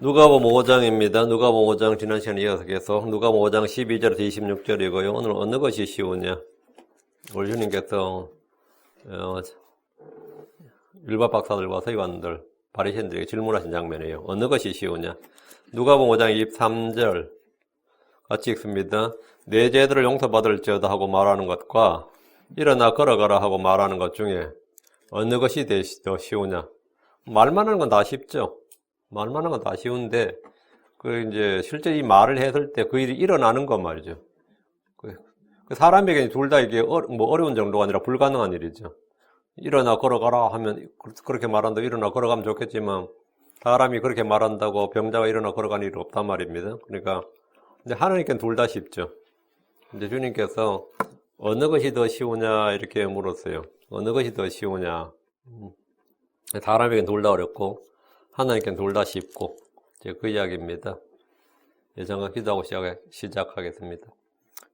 누가복음 5장입니다. 누가복음 5장 지난 시간에 이어서 계속 누가복음 5장 12절에서 26절이고요. 오늘 어느 것이 쉬우냐? 우리 주님께서 율법 박사들과 서기관들, 바리새인들에게 질문하신 장면이에요. 어느 것이 쉬우냐? 누가복음 5장 23절 같이 읽습니다. 내 죄들을 용서받을지어다 하고 말하는 것과 일어나 걸어가라 하고 말하는 것 중에 어느 것이 더 쉬우냐? 말만 하는 건 다 쉽죠. 말만 하는 건 다 쉬운데, 이제, 실제 이 말을 했을 때 그 일이 일어나는 것 말이죠. 사람에게 둘 다 이게 어려운 정도가 아니라 불가능한 일이죠. 일어나 걸어가라 하면, 그렇게 말한다고 일어나 걸어가면 좋겠지만, 사람이 그렇게 말한다고 병자가 일어나 걸어가는 일이 없단 말입니다. 그러니까, 이제 하나님께는 둘 다 쉽죠. 이제 주님께서 어느 것이 더 쉬우냐, 이렇게 물었어요. 어느 것이 더 쉬우냐. 사람에게는 둘 다 어렵고, 하나님께는 둘 다 쉽고, 이제 그 이야기입니다. 예정과 기도하고 시작하겠습니다.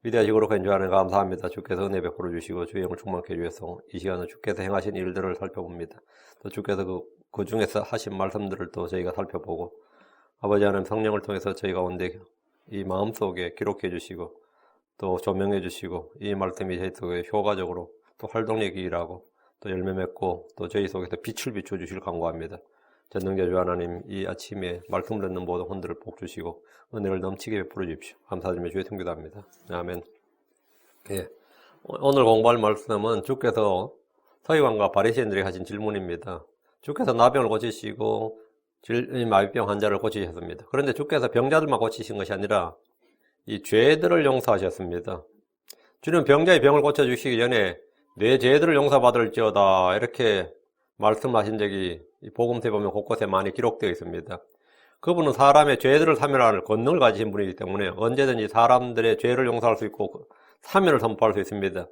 위대하시고 거룩한 주 하나님 감사합니다. 주께서 은혜 베풀어 주시고 주의 영을 충만케 해주셔서 이 시간은 주께서 행하신 일들을 살펴봅니다. 또 주께서 그 중에서 하신 말씀들을 또 저희가 살펴보고, 아버지 하나님 성령을 통해서 저희 가운데 이 마음속에 기록해 주시고 또 조명해 주시고, 이 말씀이 저희 속에 효과적으로 또 활동력이 일하고 또 열매 맺고 또 저희 속에서 빛을 비춰 주실 간구합니다. 전능자 주 하나님, 이 아침에 말씀을 듣는 모든 혼들을 복 주시고 은혜를 넘치게 베풀어 주십시오. 감사드리며 주의 통기도합니다. 아멘. 예. 오늘 공부할 말씀은 주께서 서기관과 바리새인들에게 하신 질문입니다. 주께서 나병을 고치시고 마비병 환자를 고치셨습니다. 그런데 주께서 병자들만 고치신 것이 아니라 이 죄들을 용서하셨습니다. 주는 병자의 병을 고쳐주시기 전에 내 죄들을 용서받을지어다 이렇게 말씀하신 적이 복음서에 보면 곳곳에 많이 기록되어 있습니다. 그분은 사람의 죄들을 사면할 권능을 가지신 분이기 때문에 언제든지 사람들의 죄를 용서할 수 있고 사면을 선포할 수 있습니다.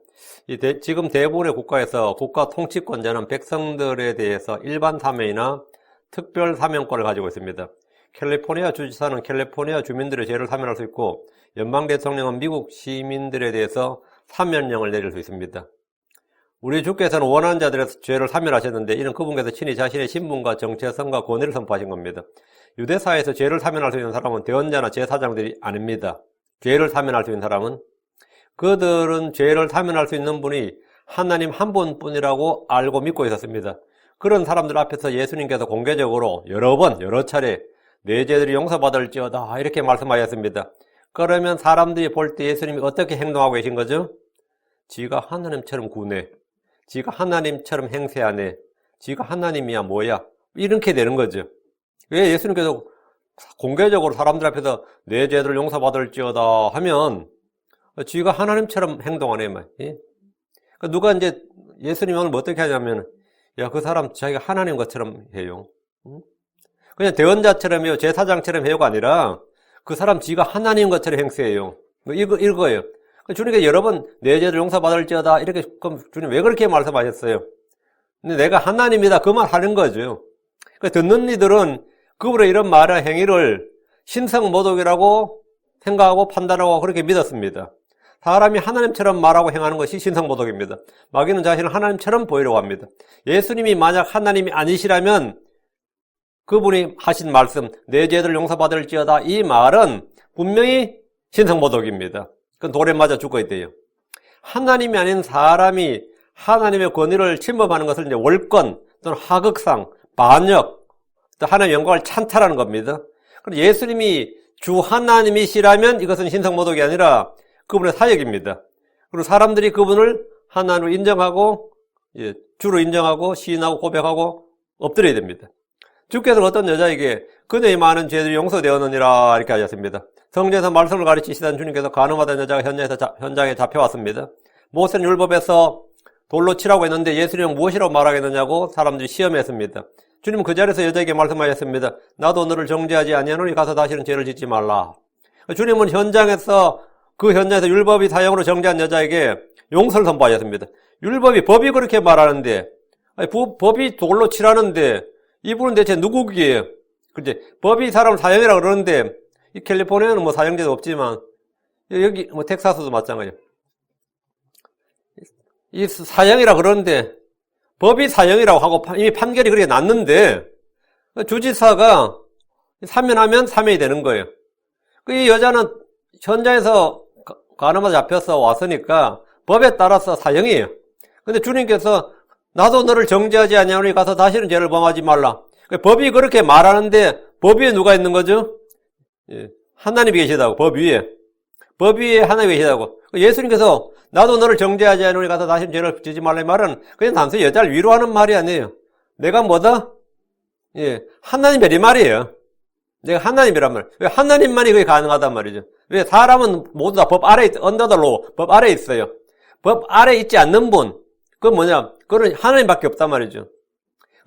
지금 대부분의 국가에서 국가 통치권자는 백성들에 대해서 일반 사면이나 특별 사면권을 가지고 있습니다. 캘리포니아 주지사는 캘리포니아 주민들의 죄를 사면할 수 있고, 연방 대통령은 미국 시민들에 대해서 사면령을 내릴 수 있습니다. 우리 주께서는 원하는 자들의 죄를 사면하셨는데, 이는 그분께서 친히 자신의 신분과 정체성과 권위를 선포하신 겁니다. 유대사에서 죄를 사면할 수 있는 사람은 대언자나 제사장들이 아닙니다. 죄를 사면할 수 있는 사람은, 그들은 죄를 사면할 수 있는 분이 하나님 한 분뿐이라고 알고 믿고 있었습니다. 그런 사람들 앞에서 예수님께서 공개적으로 여러 차례 내 죄들이 용서받을지어다 이렇게 말씀하셨습니다. 그러면 사람들이 볼 때 예수님이 어떻게 행동하고 계신 거죠? 지가 하나님처럼 구네, 지가 하나님처럼 행세하네, 지가 하나님이야 뭐야, 이렇게 되는 거죠. 왜 예수님께서 공개적으로 사람들 앞에서 내 죄들을 용서받을지어다 하면 지가 하나님처럼 행동하네 말. 예? 그러니까 누가 이제 예수님이 오늘 뭐 어떻게 하냐면, 야, 그 사람 자기가 하나님 것처럼 해요. 그냥 대언자처럼요, 제사장처럼 해요가 아니라 그 사람 지가 하나님 것처럼 행세해요. 이거예요. 주님께서 여러 번 내 죄를 용서받을지어다 이렇게, 그럼 주님 왜 그렇게 말씀하셨어요? 근데 내가 하나님이다 그 말 하는 거죠. 듣는 이들은 그분의 이런 말의 행위를 신성모독이라고 생각하고 판단하고 그렇게 믿었습니다. 사람이 하나님처럼 말하고 행하는 것이 신성모독입니다. 마귀는 자신을 하나님처럼 보이려고 합니다. 예수님이 만약 하나님이 아니시라면 그분이 하신 말씀, 내 죄를 용서받을지어다, 이 말은 분명히 신성모독입니다. 그건 돌에 맞아 죽어야 돼요. 하나님이 아닌 사람이 하나님의 권위를 침범하는 것을 이제 월권 또는 하극상, 반역, 또 하나님의 영광을 찬탈하는 겁니다. 그럼 예수님이 주 하나님이시라면 이것은 신성모독이 아니라 그분의 사역입니다. 그리고 사람들이 그분을 하나님으로 인정하고, 주로 인정하고, 시인하고, 고백하고, 엎드려야 됩니다. 주께서는 어떤 여자에게 그녀의 많은 죄들이 용서되었느니라 이렇게 하셨습니다. 성경에서 말씀을 가르치시던 주님께서 간음하던 여자가 현장에 잡혀왔습니다. 모세는 율법에서 돌로 치라고 했는데 예수님은 무엇이라고 말하겠느냐고 사람들이 시험했습니다. 주님은 그 자리에서 여자에게 말씀하셨습니다. 나도 너를 정죄하지 아니하노니 가서 다시는 죄를 짓지 말라. 주님은 그 현장에서 율법이 사형으로 정죄한 여자에게 용서를 선포하셨습니다. 법이 그렇게 말하는데, 법이 돌로 치라는데 이분은 대체 누구기예요? 근데 법이 사람을 사형이라고 그러는데, 이 캘리포니아는 뭐 사형제도 없지만 여기 뭐 텍사스도 마찬가지예요. 이 사형이라고 그러는데 법이 사형이라고 하고 이미 판결이 그렇게 났는데 주지사가 사면하면 사면이 되는 거예요. 이 여자는 현장에서 간음하다 잡혀서 왔으니까 법에 따라서 사형이에요. 근데 주님께서 나도 너를 정죄하지 아니하노니 가서 다시는 죄를 범하지 말라. 법이 그렇게 말하는데 법 위에 누가 있는 거죠? 하나님이 계시다고. 법 위에. 법 위에 하나님이 계시다고. 예수님께서 나도 너를 정죄하지 아니하노니 가서 다시는 죄를 지지 말라 이 말은 그냥 단순히 여자를 위로하는 말이 아니에요. 내가 뭐다? 하나님의 말이에요. 내가 하나님이란 말. 왜 하나님만이 그게 가능하단 말이죠. 왜 사람은 모두 다 법 아래, 언더더로 법 아래 있어요. 법 아래 있지 않는 분. 그건 뭐냐? 그건 하나님밖에 없단 말이죠.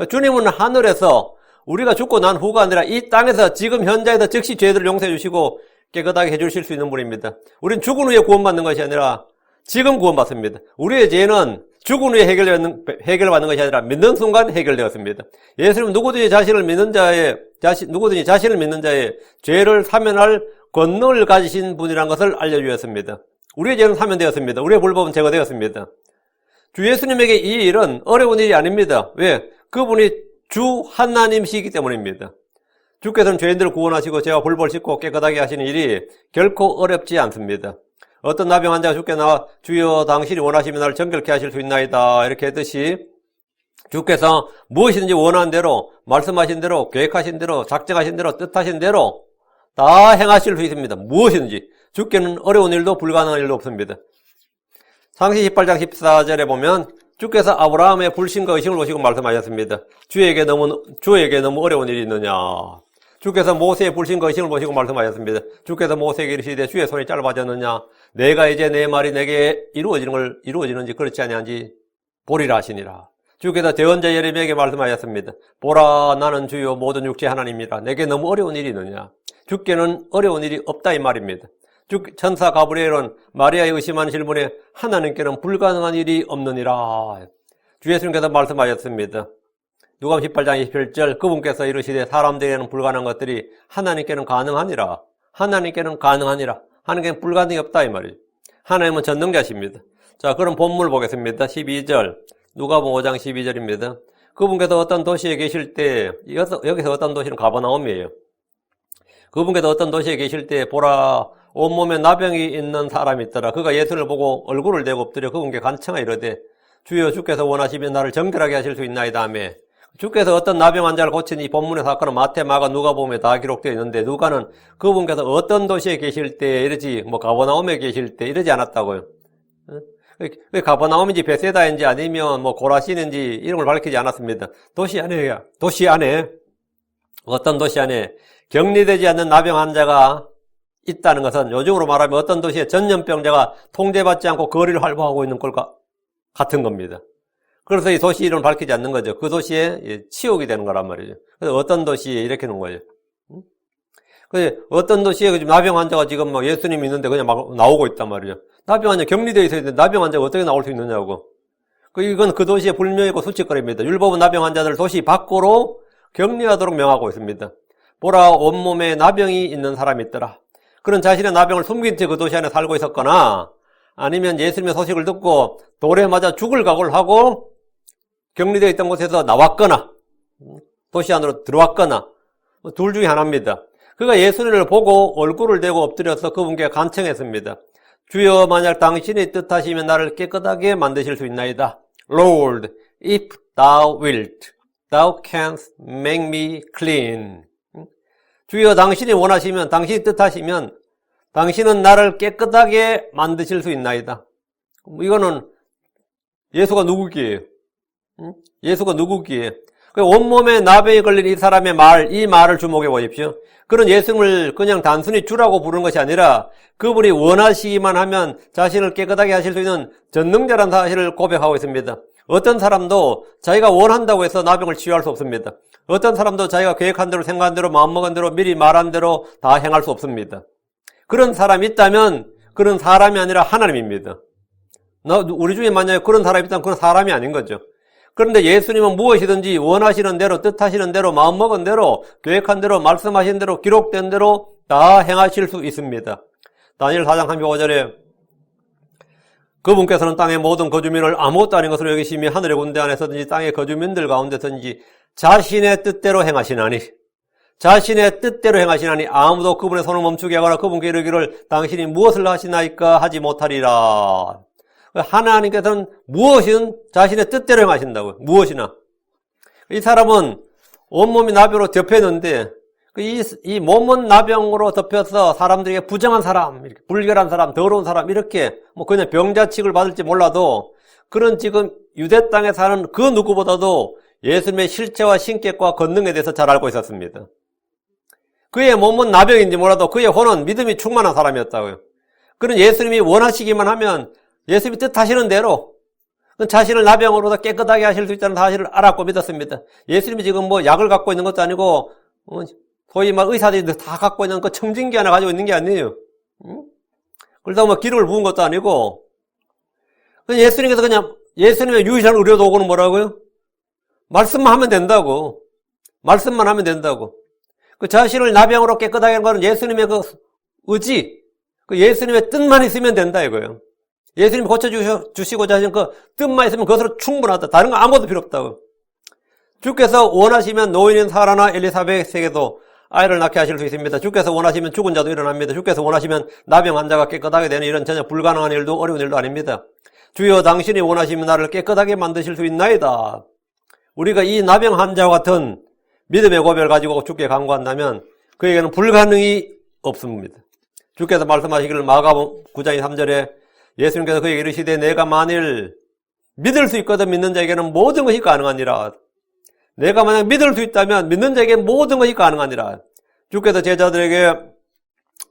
주님은 하늘에서 우리가 죽고 난 후가 아니라 이 땅에서 지금 현장에서 즉시 죄들을 용서해 주시고 깨끗하게 해주실 수 있는 분입니다. 우리는 죽은 후에 구원받는 것이 아니라 지금 구원받습니다. 우리의 죄는 죽은 후에 해결받는 것이 아니라 믿는 순간 해결되었습니다. 예수님은 누구든지 자신을 믿는 자의 죄를 사면할 권능을 가지신 분이라는 것을 알려주었습니다. 우리의 죄는 사면되었습니다. 우리의 불법은 제거되었습니다. 주 예수님에게 이 일은 어려운 일이 아닙니다. 왜? 그분이 주 하나님이시기 때문입니다. 주께서는 죄인들을 구원하시고 죄와 불법을 씻고 깨끗하게 하시는 일이 결코 어렵지 않습니다. 어떤 나병 환자가 주께 나와 주여 당신이 원하시면 나를 정결케 하실 수 있나이다 이렇게 했듯이 주께서 무엇이든지 원하는 대로 말씀하신 대로 계획하신 대로 작정하신 대로 뜻하신 대로 다 행하실 수 있습니다. 무엇이든지 주께는 어려운 일도 불가능한 일도 없습니다. 창세기 18장 14절에 보면 주께서 아브라함의 불신과 의심을 보시고 말씀하셨습니다. 주에게 너무 어려운 일이 있느냐. 주께서 모세의 불신과 의심을 보시고 말씀하셨습니다. 주께서 모세에게 이르시되 주의 손이 짧아졌느냐. 내가 이제 내 말이 내게 이루어지는지 그렇지 아니한지 보리라 하시니라. 주께서 대언자 예레미야에게 말씀하셨습니다. 보라 나는 주요 모든 육체의 하나님이라. 내게 너무 어려운 일이 있느냐. 주께는 어려운 일이 없다 이 말입니다. 천사 가브리엘은 마리아의 의심하는 질문에 하나님께는 불가능한 일이 없느니라. 주 예수님께서 말씀하셨습니다. 누가복음 18장 27절 그분께서 이르시되 사람들에게는 불가능한 것들이 하나님께는 가능하니라. 하나님께는 가능하니라. 하나님께는 불가능이 없다 이 말이죠. 하나님은 전능자십니다. 자, 그럼 본문을 보겠습니다. 12절 누가복음 5장 12절입니다. 그분께서 어떤 도시에 계실 때 여기서 어떤 도시는 가버나움이에요. 그분께서 어떤 도시에 계실 때 보라 온몸에 나병이 있는 사람이 있더라. 그가 예수를 보고 얼굴을 대고 엎드려 그분께 간청하 이르되 주여 주께서 원하시면 나를 정결하게 하실 수 있나이다 하매 주께서 어떤 나병 환자를 고친 이 본문의 사건은 마태, 마가, 누가복음에 다 기록되어 있는데 누가는 그분께서 어떤 도시에 계실 때 이러지 가버나움에 계실 때 이러지 않았다고요. 가버나움인지 베세다인지 아니면 고라신인지 이름을 밝히지 않았습니다. 도시 안에 어떤 도시 안에 격리되지 않는 나병 환자가 있다는 것은 요즘으로 말하면 어떤 도시에 전염병자가 통제받지 않고 거리를 활보하고 있는 것과 같은 겁니다. 그래서 이 도시 이름을 밝히지 않는 거죠. 그 도시에 치욕이 되는 거란 말이죠. 그래서 어떤 도시에 이렇게 놓은 거죠. 어떤 도시에 나병 환자가 지금 예수님이 있는데 그냥 막 나오고 있단 말이죠. 나병 환자 격리되어 있어야 되는데 나병 환자가 어떻게 나올 수 있느냐고. 이건 그 도시의 불명이고 수치거리입니다. 율법은 나병 환자들 도시 밖으로 격리하도록 명하고 있습니다. 보라 온몸에 나병이 있는 사람이 있더라. 그런 자신의 나병을 숨긴 채 그 도시 안에 살고 있었거나 아니면 예수님의 소식을 듣고 돌에 맞아 죽을 각오를 하고 격리되어 있던 곳에서 나왔거나 도시 안으로 들어왔거나 둘 중에 하나입니다. 그가 예수님을 보고 얼굴을 대고 엎드려서 그분께 간청했습니다. 주여 만약 당신이 뜻하시면 나를 깨끗하게 만드실 수 있나이다. Lord, if thou wilt, thou canst make me clean. 주여 당신이 원하시면 당신이 뜻하시면 당신은 나를 깨끗하게 만드실 수 있나이다. 이거는 예수가 누구기에요? 예수가 누구기에? 온몸에 나병이 걸린 이 사람의 이 말을 주목해 보십시오. 그런 예수님을 그냥 단순히 주라고 부르는 것이 아니라 그분이 원하시기만 하면 자신을 깨끗하게 하실 수 있는 전능자라는 사실을 고백하고 있습니다. 어떤 사람도 자기가 원한다고 해서 나병을 치유할 수 없습니다. 어떤 사람도 자기가 계획한 대로 생각한 대로 마음먹은 대로 미리 말한 대로 다 행할 수 없습니다. 그런 사람이 있다면 그런 사람이 아니라 하나님입니다. 우리 중에 만약에 그런 사람이 있다면 그런 사람이 아닌 거죠. 그런데 예수님은 무엇이든지 원하시는 대로 뜻하시는 대로 마음먹은 대로 계획한 대로 말씀하신 대로 기록된 대로 다 행하실 수 있습니다. 다니엘 4장 35절에 그분께서는 땅의 모든 거주민을 아무것도 아닌 것으로 여기시며 하늘의 군대 안에서든지 땅의 거주민들 가운데서든지 자신의 뜻대로 행하시나니 자신의 뜻대로 행하시나니 아무도 그분의 손을 멈추게 하거나 그분께 이르기를 당신이 무엇을 하시나이까 하지 못하리라. 하나님께서는 무엇이든 자신의 뜻대로 행하신다고요. 무엇이나. 이 사람은 온몸이 나병으로 덮였는데 이 몸은 나병으로 덮여서 사람들에게 부정한 사람, 이렇게 불결한 사람, 더러운 사람 이렇게 뭐 그냥 병자취급을 받을지 몰라도 그런 지금 유대 땅에 사는 그 누구보다도 예수님의 실체와 신격과 권능에 대해서 잘 알고 있었습니다. 그의 몸은 나병인지 몰라도 그의 혼은 믿음이 충만한 사람이었다고요. 그는 예수님이 원하시기만 하면 예수님이 뜻하시는 대로 자신을 나병으로도 깨끗하게 하실 수 있다는 사실을 알았고 믿었습니다. 예수님이 지금 뭐 약을 갖고 있는 것도 아니고 소위 말 의사들이 다 갖고 있는 그 청진기 하나 가지고 있는 게 아니에요. 그러다가 뭐 기름을 부은 것도 아니고 예수님께서 그냥 예수님의 유일한 의료 도구는 뭐라고요? 말씀만 하면 된다고. 말씀만 하면 된다고. 그 자신을 나병으로 깨끗하게 하는 거는 예수님의 그 의지, 그 예수님의 뜻만 있으면 된다 이거예요. 예수님이 고쳐주시고자 하신 그 뜻만 있으면 그것으로 충분하다. 다른 거 아무것도 필요 없다고. 주께서 원하시면 노인인 사라나 엘리사벳에게도 아이를 낳게 하실 수 있습니다. 주께서 원하시면 죽은 자도 일어납니다. 주께서 원하시면 나병 환자가 깨끗하게 되는 일은 전혀 불가능한 일도 어려운 일도 아닙니다. 주여 당신이 원하시면 나를 깨끗하게 만드실 수 있나이다. 우리가 이 나병 환자와 같은 믿음의 고백을 가지고 주께 간구한다면 그에게는 불가능이 없습니다. 주께서 말씀하시기를 마가복음 9장 3절에 예수님께서 그에게 이르시되 내가 만일 믿을 수 있거든 믿는 자에게는 모든 것이 가능하니라. 내가 만약 믿을 수 있다면 믿는 자에게 모든 것이 가능하니라. 주께서 제자들에게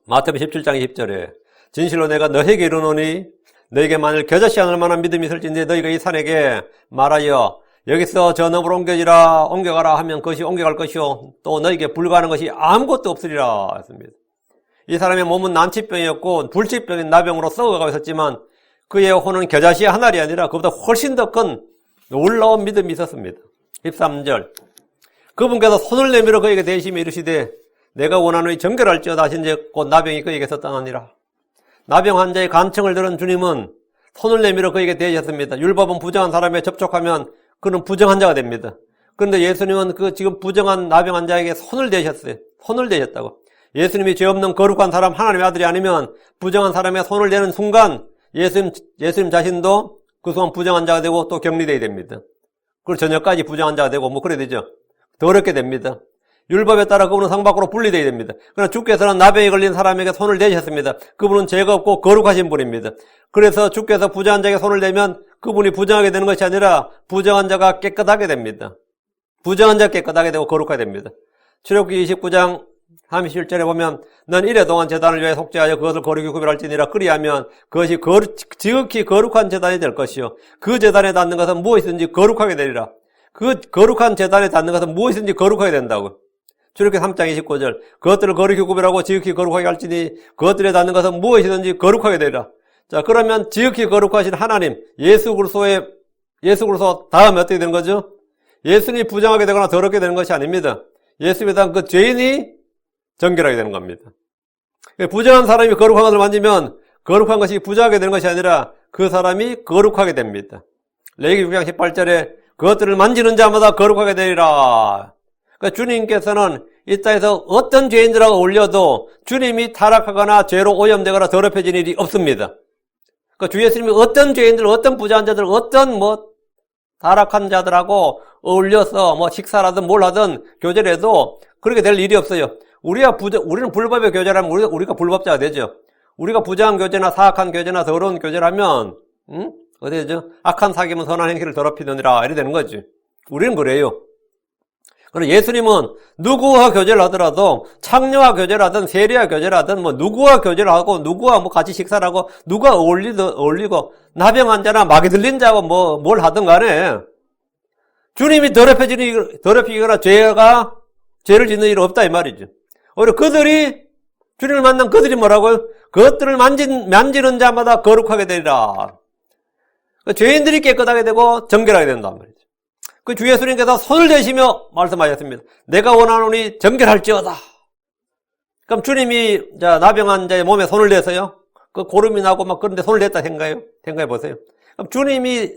마태복음 17장 20절에 진실로 내가 너에게 이르노니 너에게 만일 겨자씨 하늘 만한 믿음이 있을진데 너희가 이 산에게 말하여 여기서 저 너머로 옮겨가라 하면 그것이 옮겨갈 것이요 또 너에게 불가능한 것이 아무것도 없으리라 했습니다. 이 사람의 몸은 난치병이었고 불치병인 나병으로 썩어가고 있었지만 그의 혼은 겨자씨 한 알이 아니라 그보다 훨씬 더 큰 놀라운 믿음이 있었습니다. 13절 그분께서 손을 내밀어 그에게 대시며 이르시되 내가 원하노니 정결할지어다 하신즉 곧 나병이 그에게서 떠나니라. 나병 환자의 간청을 들은 주님은 손을 내밀어 그에게 대하셨습니다. 율법은 부정한 사람에 접촉하면 그는 부정한 자가 됩니다. 그런데 예수님은 그 지금 부정한 나병 환자에게 손을 대셨어요. 손을 대셨다고. 예수님이 죄 없는 거룩한 사람 하나님의 아들이 아니면 부정한 사람의 손을 대는 순간 예수님 자신도 그 순간 부정한 자가 되고 또 격리되어야 됩니다. 그리고 저녁까지 부정한 자가 되고 뭐 그래야 되죠. 더럽게 됩니다. 율법에 따라 그분은 상 밖으로 분리되어야 됩니다. 그러나 주께서는 나병에 걸린 사람에게 손을 대셨습니다. 그분은 죄가 없고 거룩하신 분입니다. 그래서 주께서 부정한 자에게 손을 대면 그분이 부정하게 되는 것이 아니라 부정한 자가 깨끗하게 됩니다. 부정한 자가 깨끗하게 되고 거룩하게 됩니다. 출애굽기 29장 31절에 보면 넌 이래 동안 제단을 위해 속죄하여 그것을 거룩히 구별할지니라. 그리하면 그것이 지극히 거룩한 제단이 될 것이요 그 제단에 닿는 것은 무엇이든지 거룩하게 되리라. 그 거룩한 제단에 닿는 것은 무엇이든지 거룩하게 된다고. 출애굽기 3장 29절 그것들을 거룩히 구별하고 지극히 거룩하게 할지니 그것들에 닿는 것은 무엇이든지 거룩하게 되리라. 자, 그러면 지극히 거룩하신 하나님 예수 그리스도 다음에 어떻게 되는 거죠? 예수님이 부정하게 되거나 더럽게 되는 것이 아닙니다. 예수님에 대한 그 죄인이 정결하게 되는 겁니다. 부정한 사람이 거룩한 것을 만지면 거룩한 것이 부정하게 되는 것이 아니라 그 사람이 거룩하게 됩니다. 레위기 6장 18절에 그것들을 만지는 자마다 거룩하게 되리라. 그러니까 주님께서는 이 땅에서 어떤 죄인들하고 어울려도 주님이 타락하거나 죄로 오염되거나 더럽혀진 일이 없습니다. 그러니까 주 예수님이 어떤 죄인들, 어떤 부정한 자들, 어떤 타락한 자들하고 어울려서 식사라든 뭘 하든 교제를 해도 그렇게 될 일이 없어요. 우리는 불법의 교제라면 우리가 불법자가 되죠. 우리가 부정한 교제나 사악한 교제나 더러운 교제를 하면, 어디 되죠? 악한 사귐은 선한 행실을 더럽히느니라. 이래 되는 거지. 우리는 그래요. 그리고 예수님은 누구와 교제를 하더라도 창녀와 교제를 하든 세리와 교제를 하든 누구와 교제를 하고 누구와 같이 식사를 하고 누가 어울리고 나병 환자나 마귀 들린 자하고 뭘 하든 간에 주님이 더럽히거나 죄를 짓는 일은 없다 이 말이죠. 오히려 주님을 만난 그들이 뭐라고요? 그것들을 만지는 자마다 거룩하게 되리라. 죄인들이 깨끗하게 되고 정결하게 된단 말이죠. 그 주 예수님께서 손을 대시며 말씀하셨습니다. 내가 원하노니 정결할지어다. 그럼 주님이 나병 환자의 몸에 손을 대서요. 그 고름이 나고 그런데 손을 댔다 생각해 보세요. 그럼 주님이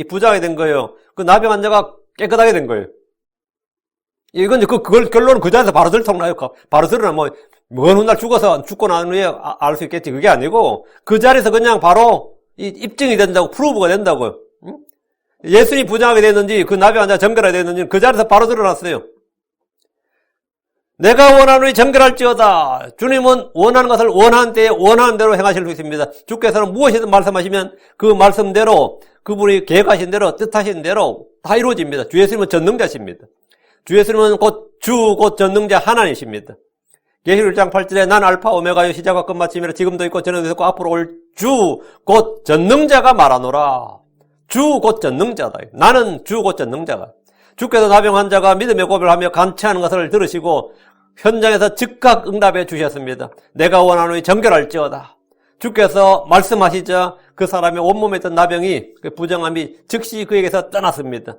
부자하게 된 거예요. 그 나병 환자가 깨끗하게 된 거예요. 이건 그걸 결론은 그 자리에서 바로 들통나요. 바로 드러나 먼 훗날 죽고 난 후에 알 수 있겠지. 그게 아니고 그 자리에서 그냥 바로 입증이 된다고, 프루브가 된다고요. 응? 예수님이 부정하게 됐는지 그 나비 환자 정결하게 됐는지 그 자리에서 바로 드러났어요. 내가 원하노니 정결할지어다. 주님은 원하는 것을 원하는 때에 원하는 대로 행하실 수 있습니다. 주께서는 무엇이든 말씀하시면 그 말씀대로, 그분이 계획하신 대로, 뜻하신 대로 다 이루어집니다. 주 예수님은 전능자십니다. 주 예수님은 곧 전능자 하나님이십니다. 계시록 1장 8절에 난 알파 오메가요 시작과 끝마침이라 지금도 있고 전에도 있고 앞으로 올 주 곧 전능자가 말하노라. 주 곧 전능자다. 나는 주 곧 전능자가. 주께서 나병 환자가 믿음의 고백을 하며 간체하는 것을 들으시고 현장에서 즉각 응답해 주셨습니다. 내가 원하노니 정결할지어다. 주께서 말씀하시자 그 사람의 온몸에 있던 나병이, 그 부정함이 즉시 그에게서 떠났습니다.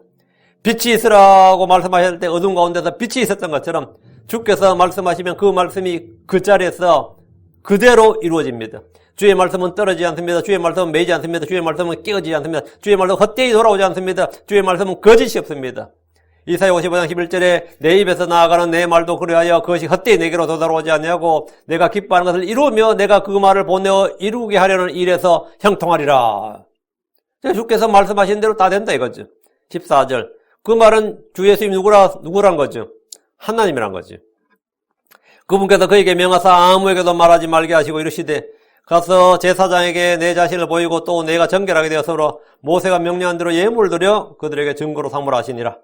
빛이 있으라고 말씀하실 때 어둠 가운데서 빛이 있었던 것처럼 주께서 말씀하시면 그 말씀이 그 자리에서 그대로 이루어집니다. 주의 말씀은 떨어지지 않습니다. 주의 말씀은 매이지 않습니다. 주의 말씀은 깨어지지 않습니다. 주의 말씀은 헛되이 돌아오지 않습니다. 주의 말씀은 거짓이 없습니다. 이사야 55장 11절에 내 입에서 나아가는 내 말도 그리하여 그것이 헛되이 내게로 도달오지 않냐고 내가 기뻐하는 것을 이루며 내가 그 말을 보내어 이루게 하려는 일에서 형통하리라. 주께서 말씀하신 대로 다 된다 이거죠. 14절. 그 말은 주 예수님 누구란 거죠? 하나님이란 거죠. 그분께서 그에게 명하사 아무에게도 말하지 말게 하시고 이르시되 가서 제사장에게 내 자신을 보이고 또 내가 정결하게 되었으므로 모세가 명령한 대로 예물을 드려 그들에게 증거로 삼으라 하시니라.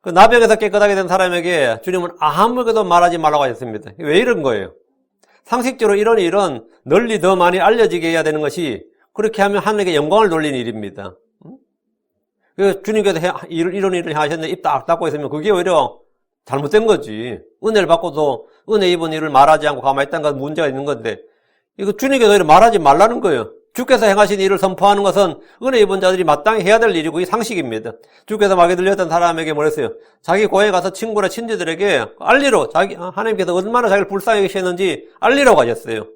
그 나병에서 깨끗하게 된 사람에게 주님은 아무에게도 말하지 말라고 하셨습니다. 왜 이런 거예요? 상식적으로 이런 일은 널리 더 많이 알려지게 해야 되는 것이, 그렇게 하면 하나님께 영광을 돌리는 일입니다. 주님께서 이런 일을 하셨는데 입 딱 닫고 있으면 그게 오히려 잘못된 거지. 은혜를 받고도 은혜 입은 일을 말하지 않고 가만히 있다는 건 문제가 있는 건데, 이거 주님께서 오히려 말하지 말라는 거예요. 주께서 행하신 일을 선포하는 것은 은혜 입은 자들이 마땅히 해야 될 일이고 이 상식입니다. 주께서 마귀 들렸던 사람에게 뭐랬어요? 자기 고향에 가서 친구나 친지들에게 알리러, 하나님께서 얼마나 자기를 불쌍히 계셨는지 알리라고 하셨어요.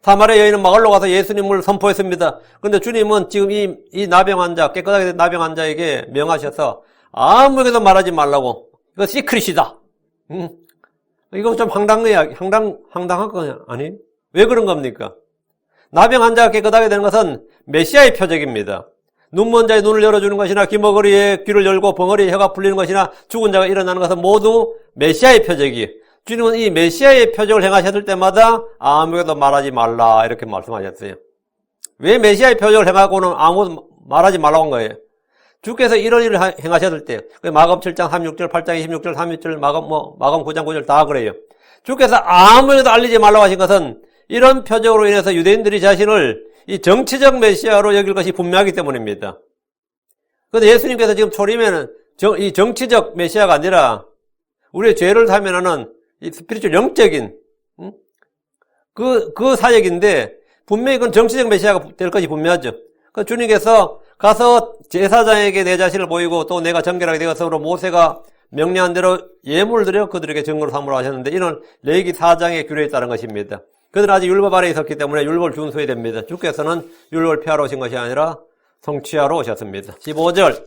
사마리아 여인은 마을로 가서 예수님을 선포했습니다. 그런데 주님은 지금 이 나병 환자, 깨끗하게 된 나병 환자에게 명하셔서 아무에게도 말하지 말라고. 이거 시크릿이다. 이거 좀 황당한 거 아니? 왜 그런 겁니까? 나병 환자가 깨끗하게 되는 것은 메시아의 표적입니다. 눈먼 자의 눈을 열어주는 것이나 귀머거리의 귀를 열고 벙어리의 혀가 풀리는 것이나 죽은 자가 일어나는 것은 모두 메시아의 표적이에요. 주님은 이 메시아의 표적을 행하셨을 때마다 아무에게도 말하지 말라 이렇게 말씀하셨어요. 왜 메시아의 표적을 행하고는 아무도 말하지 말라고 한 거예요? 주께서 이런 일을 행하셨을 때, 마감 7장 36절, 8장 26절, 32절, 마감 9장 9절 다 그래요. 주께서 아무에게도 알리지 말라고 하신 것은 이런 표적으로 인해서 유대인들이 자신을 이 정치적 메시아로 여길 것이 분명하기 때문입니다. 그런데 예수님께서 지금 초림에는 이 정치적 메시아가 아니라 우리의 죄를 사면하는 이 스피리추얼 영적인 그 사역인데 분명히 그건 정치적 메시아가 될 것이 분명하죠. 그 주님께서 가서 제사장에게 내 자신을 보이고 또 내가 정결하게 되었으므로 모세가 명령한 대로 예물을 드려 그들에게 증거로 삼으라 하셨는데 이는 레위기 4장의 규례에 따른 것입니다. 그들은 아직 율법 아래에 있었기 때문에 율법을 준수해야 됩니다. 주께서는 율법을 폐하러 오신 것이 아니라 성취하러 오셨습니다. 15절.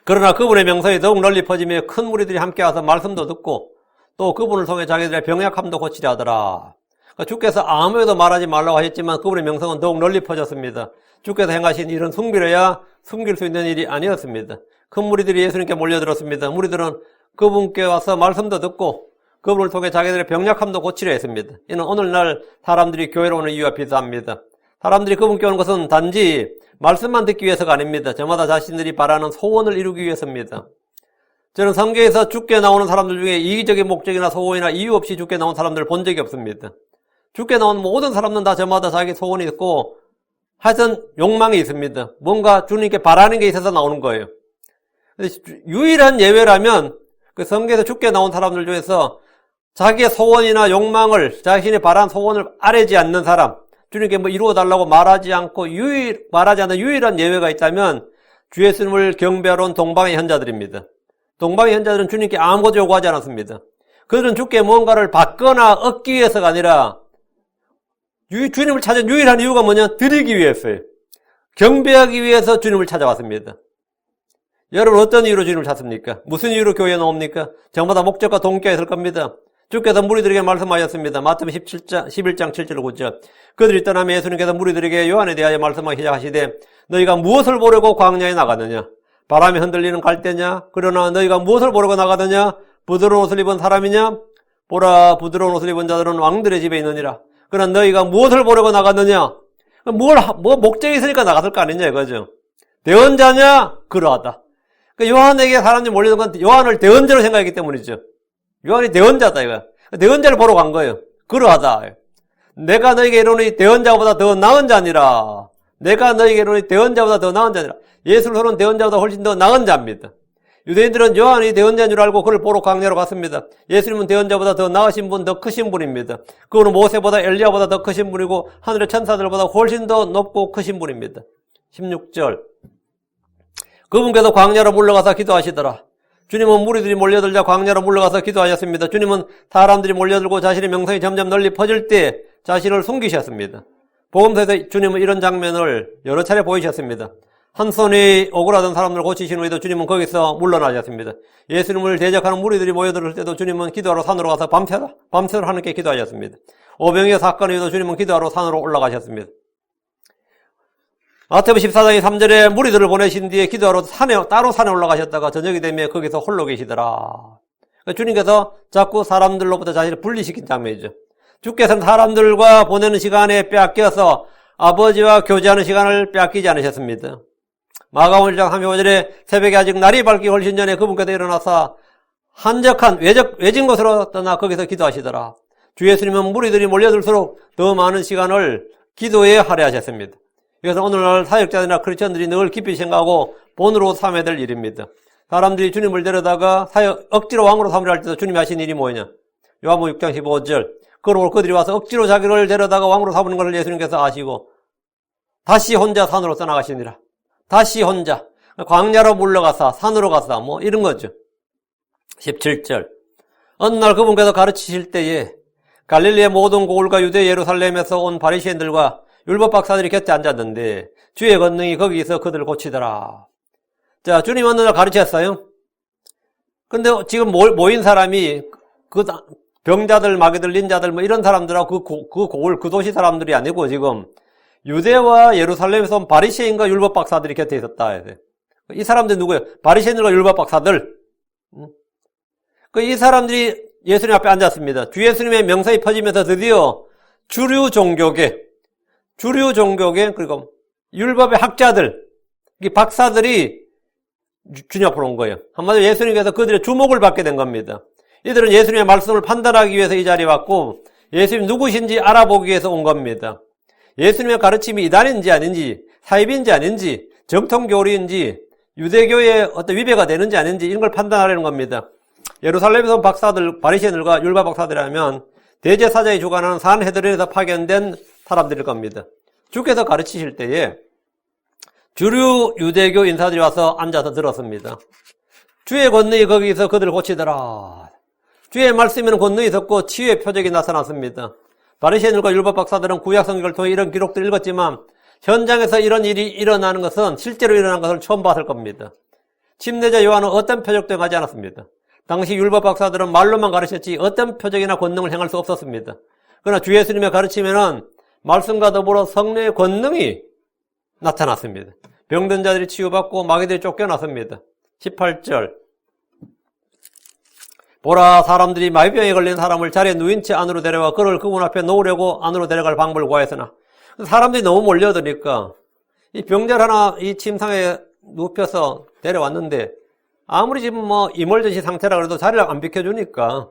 그러나 그분의 명성이 더욱 널리 퍼지며 큰 무리들이 함께 와서 말씀도 듣고 또 그분을 통해 자기들의 병약함도 고치려 하더라. 그러니까 주께서 아무에도 말하지 말라고 하셨지만 그분의 명성은 더욱 널리 퍼졌습니다. 주께서 행하신 일은 숨기려야 숨길 수 있는 일이 아니었습니다. 큰 무리들이 예수님께 몰려들었습니다. 무리들은 그분께 와서 말씀도 듣고 그분을 통해 자기들의 병약함도 고치려 했습니다. 이는 오늘날 사람들이 교회로 오는 이유와 비슷합니다. 사람들이 그분께 오는 것은 단지 말씀만 듣기 위해서가 아닙니다. 저마다 자신들이 바라는 소원을 이루기 위해서입니다. 저는 성경에서 주께 나오는 사람들 중에 이기적인 목적이나 소원이나 이유 없이 주께 나온 사람들을 본 적이 없습니다. 주께 나온 모든 사람들은 다 저마다 자기 소원이 있고 하여튼 욕망이 있습니다. 뭔가 주님께 바라는 게 있어서 나오는 거예요. 유일한 예외라면 그 성경에서 주께 나온 사람들 중에서 자기의 소원이나 욕망을, 자신이 바란 소원을 아뢰지 않는 사람, 주님께 뭐 이루어달라고 말하지 않는 유일한 예외가 있다면 주 예수님을 경배하러 온 동방의 현자들입니다. 동방의 현자들은 주님께 아무것도 요구하지 않았습니다. 그들은 주께 뭔가를 받거나 얻기 위해서가 아니라 주님을 찾은 유일한 이유가 뭐냐? 드리기 위해서예요. 경배하기 위해서 주님을 찾아왔습니다. 여러분 어떤 이유로 주님을 찾습니까? 무슨 이유로 교회에 나옵니까? 전부 다 목적과 동기가 있을 겁니다. 주께서 무리들에게 말씀하셨습니다. 마태복음 11장 7절 9절. 그들이 떠나며 예수님께서 무리들에게 요한에 대하여 말씀하기 시작하시되 너희가 무엇을 보려고 광야에 나가느냐? 바람이 흔들리는 갈대냐? 그러나 너희가 무엇을 보려고 나가느냐? 부드러운 옷을 입은 사람이냐? 보라, 부드러운 옷을 입은 자들은 왕들의 집에 있느니라. 그러나 너희가 무엇을 보려고 나갔느냐? 뭐 목적이 있으니까 나갔을 거 아니냐 이거죠. 대언자냐? 그러하다. 요한에게 사람들이 몰려든 건 요한을 대언자로 생각했기 때문이죠. 요한이 대언자다 이거. 대언자를 보러 간 거예요. 그러하다. 내가 너에게 이르노니 대언자보다 더 나은 자니라. 내가 너에게 이르노니 대언자보다 더 나은 자니라. 예수를 서로는 대언자보다 훨씬 더 나은 자입니다. 유대인들은 요한이 대언자인 줄 알고 그를 보러 광야로 갔습니다. 예수님은 대언자보다 더 나으신 분, 더 크신 분입니다. 그분은 모세보다 엘리야보다 더 크신 분이고 하늘의 천사들보다 훨씬 더 높고 크신 분입니다. 16절. 그분께서 광야로 물러가서 기도하시더라. 주님은 무리들이 몰려들자 광야로 물러가서 기도하셨습니다. 주님은 사람들이 몰려들고 자신의 명성이 점점 널리 퍼질 때 자신을 숨기셨습니다. 복음서에서 주님은 이런 장면을 여러 차례 보이셨습니다. 한 손이 오그라든 사람들을 고치신 후에도 주님은 거기서 물러나셨습니다. 예수님을 대적하는 무리들이 모여들 때도 주님은 기도하러 산으로 가서 밤새도록 하나님께 기도하셨습니다. 오병이어 사건 후에도 주님은 기도하러 산으로 올라가셨습니다. 마태복음 14장 3절에 무리들을 보내신 뒤에 기도하러 따로 산에 올라가셨다가 저녁이 되면 거기서 홀로 계시더라. 주님께서 자꾸 사람들로부터 자신을 분리시킨 장면이죠. 주께서는 사람들과 보내는 시간에 빼앗겨서 아버지와 교제하는 시간을 빼앗기지 않으셨습니다. 마가복음 1장 35절에 새벽에 아직 날이 밝기 훨씬 전에 그분께서 일어나서 한적한 외진 곳으로 떠나 거기서 기도하시더라. 주 예수님은 무리들이 몰려들수록 더 많은 시간을 기도에 할애하셨습니다. 그래서 오늘날 사역자들이나 크리스천들이 늘 깊이 생각하고 본으로 삼아야 될 일입니다. 사람들이 주님을 데려다가 억지로 왕으로 삼으려 할 때도 주님이 하신 일이 뭐냐? 요한복음 6장 15절. 그러고 그들이 와서 억지로 자기를 데려다가 왕으로 삼는 것을 예수님께서 아시고 다시 혼자 산으로 떠나가시니라. 다시 혼자 광야로 물러가서 산으로 가서 뭐 이런 거죠. 17절. 어느 날 그분께서 가르치실 때에 갈릴리의 모든 고을과 유대 예루살렘에서 온 바리새인들과 율법 박사들이 곁에 앉았는데 주의 권능이 거기서 그들을 고치더라. 자, 주님 어느 날 가르쳤어요. 근데 지금 모인 사람이 그 병자들, 마귀들, 린자들 뭐 이런 사람들하고 그 고을, 그 도시 사람들이 아니고 지금 유대와 예루살렘에서 온 바리새인과 율법 박사들이 곁에 있었다. 이 사람들이 누구예요? 바리새인들과 율법 박사들. 이 사람들이 예수님 앞에 앉았습니다. 주 예수님의 명성이 퍼지면서 드디어 주류 종교계 그리고 율법의 학자들, 이 박사들이 주님 앞으로 온 거예요. 한마디로 예수님께서 그들의 주목을 받게 된 겁니다. 이들은 예수님의 말씀을 판단하기 위해서 이 자리에 왔고 예수님 누구신지 알아보기 위해서 온 겁니다. 예수님의 가르침이 이단인지 아닌지, 사입인지 아닌지, 정통교리인지, 유대교의 어떤 위배가 되는지 아닌지 이런 걸 판단하려는 겁니다. 예루살렘에서 온 박사들, 바리새인들과 율법 박사들이라면 대제사장이 주관하는 산헤드린에서 파견된 사람들일 겁니다. 주께서 가르치실 때에 주류 유대교 인사들이 와서 앉아서 들었습니다. 주의 권능이 거기서 그들을 고치더라. 주의 말씀에는 권능이 있었고 치유의 표적이 나타났습니다. 바리새인들과 율법 박사들은 구약 성경을 통해 이런 기록들을 읽었지만 현장에서 이런 일이 일어나는 것은 실제로 일어난 것을 처음 봤을 겁니다. 침례자 요한은 어떤 표적도 행하지 않았습니다. 당시 율법 박사들은 말로만 가르쳤지 어떤 표적이나 권능을 행할 수 없었습니다. 그러나 주 예수님의 가르침에는 말씀과 더불어 성령의 권능이 나타났습니다. 병든 자들이 치유받고 마귀들이 쫓겨났습니다. 18절. 보라, 사람들이 마비병에 걸린 사람을 자리에 누인 채 안으로 데려와 그를 그분 앞에 놓으려고 안으로 데려갈 방법을 구하였으나 사람들이 너무 몰려드니까 이 병자를 하나 이 침상에 눕혀서 데려왔는데 아무리 지금 뭐 이멀전시 상태라 그래도 자리를 안 비켜주니까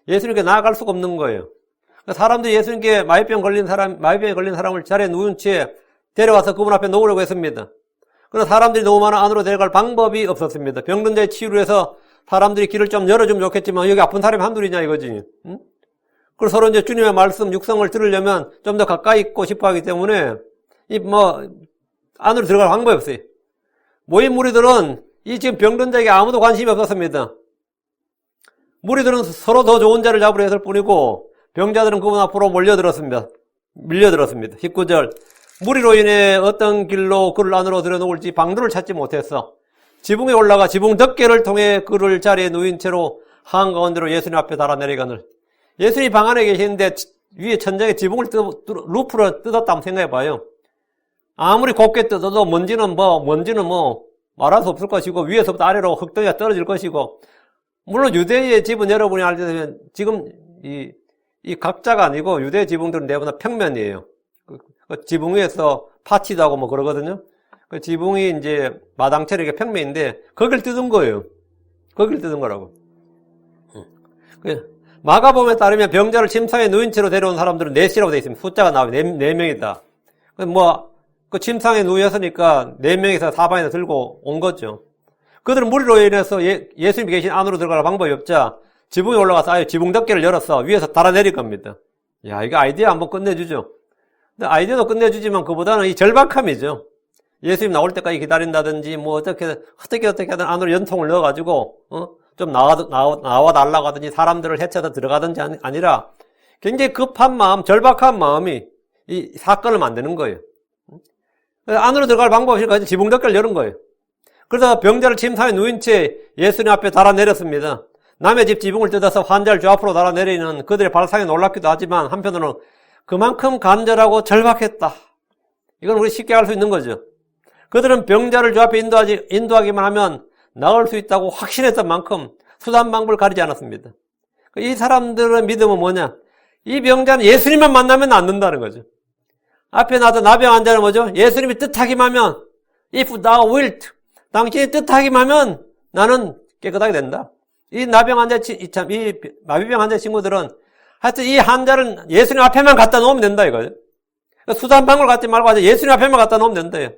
예수님께 나아갈 수가 없는 거예요. 사람들이 예수님께 마비병에 걸린 사람을 자리에 누운 채 데려와서 그분 앞에 놓으려고 했습니다. 그러나 사람들이 너무 많아 안으로 데려갈 방법이 없었습니다. 병든 자의 치유를 해서 사람들이 길을 좀 열어주면 좋겠지만 여기 아픈 사람이 한둘이냐 이거지. 응? 그래서 서로 이제 주님의 말씀, 육성을 들으려면 좀 더 가까이 있고 싶어 하기 때문에 안으로 들어갈 방법이 없어요. 모인 무리들은 이 지금 병든 자에게 아무도 관심이 없었습니다. 무리들은 서로 더 좋은 자를 잡으려 했을 뿐이고 병자들은 그분 앞으로 밀려들었습니다. 19절. 무리로 인해 어떤 길로 그를 안으로 들여놓을지 방도를 찾지 못했어. 지붕에 올라가 지붕 덮개를 통해 그를 자리에 누인 채로 한가운데로 예수님 앞에 달아내리거늘. 예수님이 방 안에 계시는데 위에 천장에 지붕을 루프를 뜯었다면 생각해 봐요. 아무리 곱게 뜯어도 먼지는 말할 수 없을 것이고 위에서부터 아래로 흙덩이가 떨어질 것이고, 물론 유대의 집은 여러분이 알다시피 지금 이 각자가 아니고 유대 지붕들은 대부분 평면이에요. 그 지붕 위에서 파티도 하고 뭐 그러거든요. 그 지붕이 이제 마당처럼 이렇게 평면인데 거길 뜯은 거예요. 거길 뜯은 거라고. 마가복음에 따르면 병자를 침상에 누인 채로 데려온 사람들은 넷이라고 되어 있습니다. 숫자가 나와요. 네 명이다. 그 침상에 누였으니까 4명이서 사방에서 들고 온 거죠. 그들은 무리로 인해서 예수님이 계신 안으로 들어갈 방법이 없자 지붕에 올라가서 아예 지붕 덮개를 열어서 위에서 달아내릴 겁니다. 야, 이거 아이디어 한번 끝내주죠. 근데 아이디어도 끝내주지만 그보다는 이 절박함이죠. 예수님 나올 때까지 기다린다든지 어떻게 하든 안으로 연통을 넣어가지고 좀 나와 달라고 하든지 사람들을 해쳐서 들어가든지 아니라 굉장히 급한 마음, 절박한 마음이 이 사건을 만드는 거예요. 안으로 들어갈 방법이 없으니까 지붕 덮개를 열은 거예요. 그래서 병자를 침상에 누인 채 예수님 앞에 달아내렸습니다. 남의 집 지붕을 뜯어서 환자를 주 앞으로 달아내리는 그들의 발상에 놀랍기도 하지만 한편으로는 그만큼 간절하고 절박했다. 이건 우리 쉽게 알 수 있는 거죠. 그들은 병자를 주 앞에 인도하기만 하면 나을 수 있다고 확신했던 만큼 수단 방법을 가리지 않았습니다. 이 사람들의 믿음은 뭐냐? 이 병자는 예수님만 만나면 낫는다는 거죠. 앞에 나왔던 나병 환자는 뭐죠? 예수님이 뜻하기만 하면 If thou wilt, 당신이 뜻하기만 하면 나는 깨끗하게 된다. 이 나병 환자, 이 마비병 환자 친구들은 하여튼 이 환자를 예수님 앞에만 갖다 놓으면 된다 이거죠. 수단 방법을 갖지 말고 예수님 앞에만 갖다 놓으면 된다.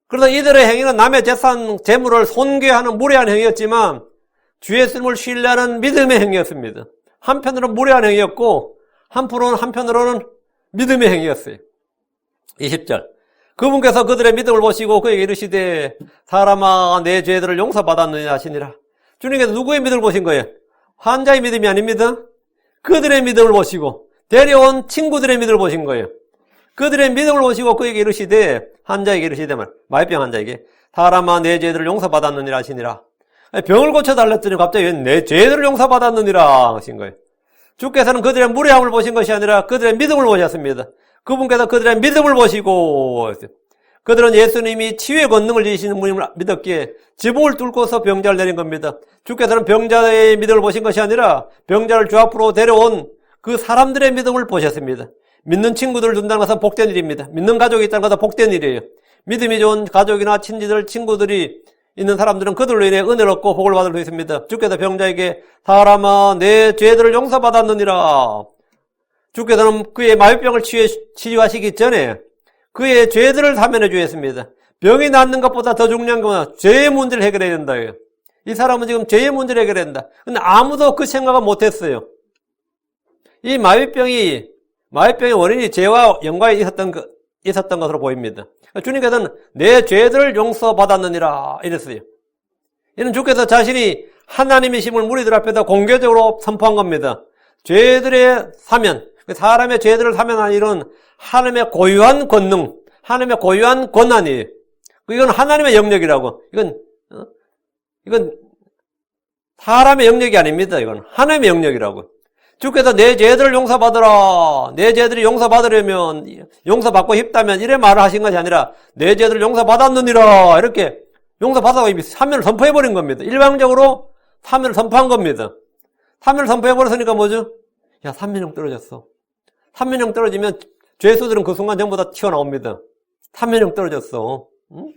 그래서 이들의 행위는 남의 재산, 재물을 손괴하는 무례한 행위였지만 주 예수님을 신뢰하는 믿음의 행위였습니다. 한편으로는 무례한 행위였고 한편으로는 믿음의 행위였어요. 20절. 그분께서 그들의 믿음을 보시고 그에게 이르시되 사람아 내 죄들을 용서받았느냐 하시니라. 주님께서 누구의 믿음을 보신 거예요? 환자의 믿음이 아닙니다. 그들의 믿음을 보시고 데려온 친구들의 믿음을 보신 거예요. 그들의 믿음을 보시고 그에게 이르시되 환자에게 이르시되 마비병 환자에게 사람아 내 죄들을 용서받았느니라 하시니라. 병을 고쳐달랬더니 갑자기 내 죄들을 용서받았느니라 하신 거예요. 주께서는 그들의 무례함을 보신 것이 아니라 그들의 믿음을 보셨습니다. 그분께서 그들의 믿음을 보시고 그들은 예수님이 치유의 권능을 지니시는 분임을 믿었기에 지붕을 뚫고서 병자를 내린 겁니다. 주께서는 병자의 믿음을 보신 것이 아니라 병자를 주 앞으로 데려온 그 사람들의 믿음을 보셨습니다. 믿는 친구들을 둔다는 것은 복된 일입니다. 믿는 가족이 있다는 것은 복된 일이에요. 믿음이 좋은 가족이나 친지들, 친구들이 있는 사람들은 그들로 인해 은혜를 얻고 복을 받을 수 있습니다. 주께서 병자에게 사람아 내 죄들을 용서받았느니라. 주께서는 그의 마비병을 치유하시기 전에 그의 죄들을 사면해 주셨습니다. 병이 낫는 것보다 더 중요한 건 죄의 문제를 해결해야 된다. 이 사람은 지금 죄의 문제를 해결해야 된다. 근데 아무도 그 생각을 못했어요. 이 마비병의 원인이 죄와 연관이 있었던 것으로 보입니다. 주님께서는 내 죄들을 용서받았느니라 이랬어요. 이는 주께서 자신이 하나님이심을 무리들 앞에다 공개적으로 선포한 겁니다. 죄들의 사면, 사람의 죄들을 사면하는 일은 하나님의 고유한 권능, 하나님의 고유한 권한이에요. 이건 하나님의 영역이라고. 이건 사람의 영역이 아닙니다. 이건 하나님의 영역이라고. 주께서 내 죄들을 용서받으라. 내 죄들이 용서받으려면, 용서받고 싶다면 이래 말을 하신 것이 아니라 내 죄들을 용서받았느니라. 이렇게 용서받아서 이미 사면을 선포해버린 겁니다. 일방적으로 사면을 선포한 겁니다. 사면을 선포해버렸으니까 뭐죠? 야, 사면형 떨어졌어. 사면형 떨어지면 죄수들은 그 순간 전부 다 튀어나옵니다. 사면형 떨어졌어. 응?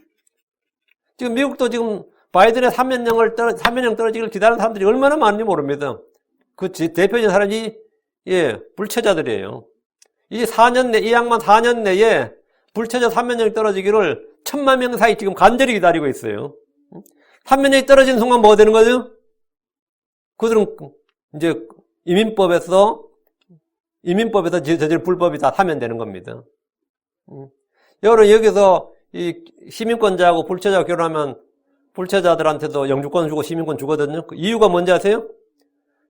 지금 미국도 지금 바이든의 사면형 떨어지기를 기다리는 사람들이 얼마나 많은지 모릅니다. 그 대표적인 사람이, 불체자들이에요. 이 양반 4년 내에 불체자 사면형이 떨어지기를 1000만 명 사이 지금 간절히 기다리고 있어요. 사면형이 떨어지는 순간 뭐가 되는 거죠? 그들은 이제 이민법에서 저질 불법이 다 사면되는 겁니다. 여러분, 여기서 이 시민권자하고 불체자가 결혼하면 불체자들한테도 영주권 주고 시민권 주거든요. 그 이유가 뭔지 아세요?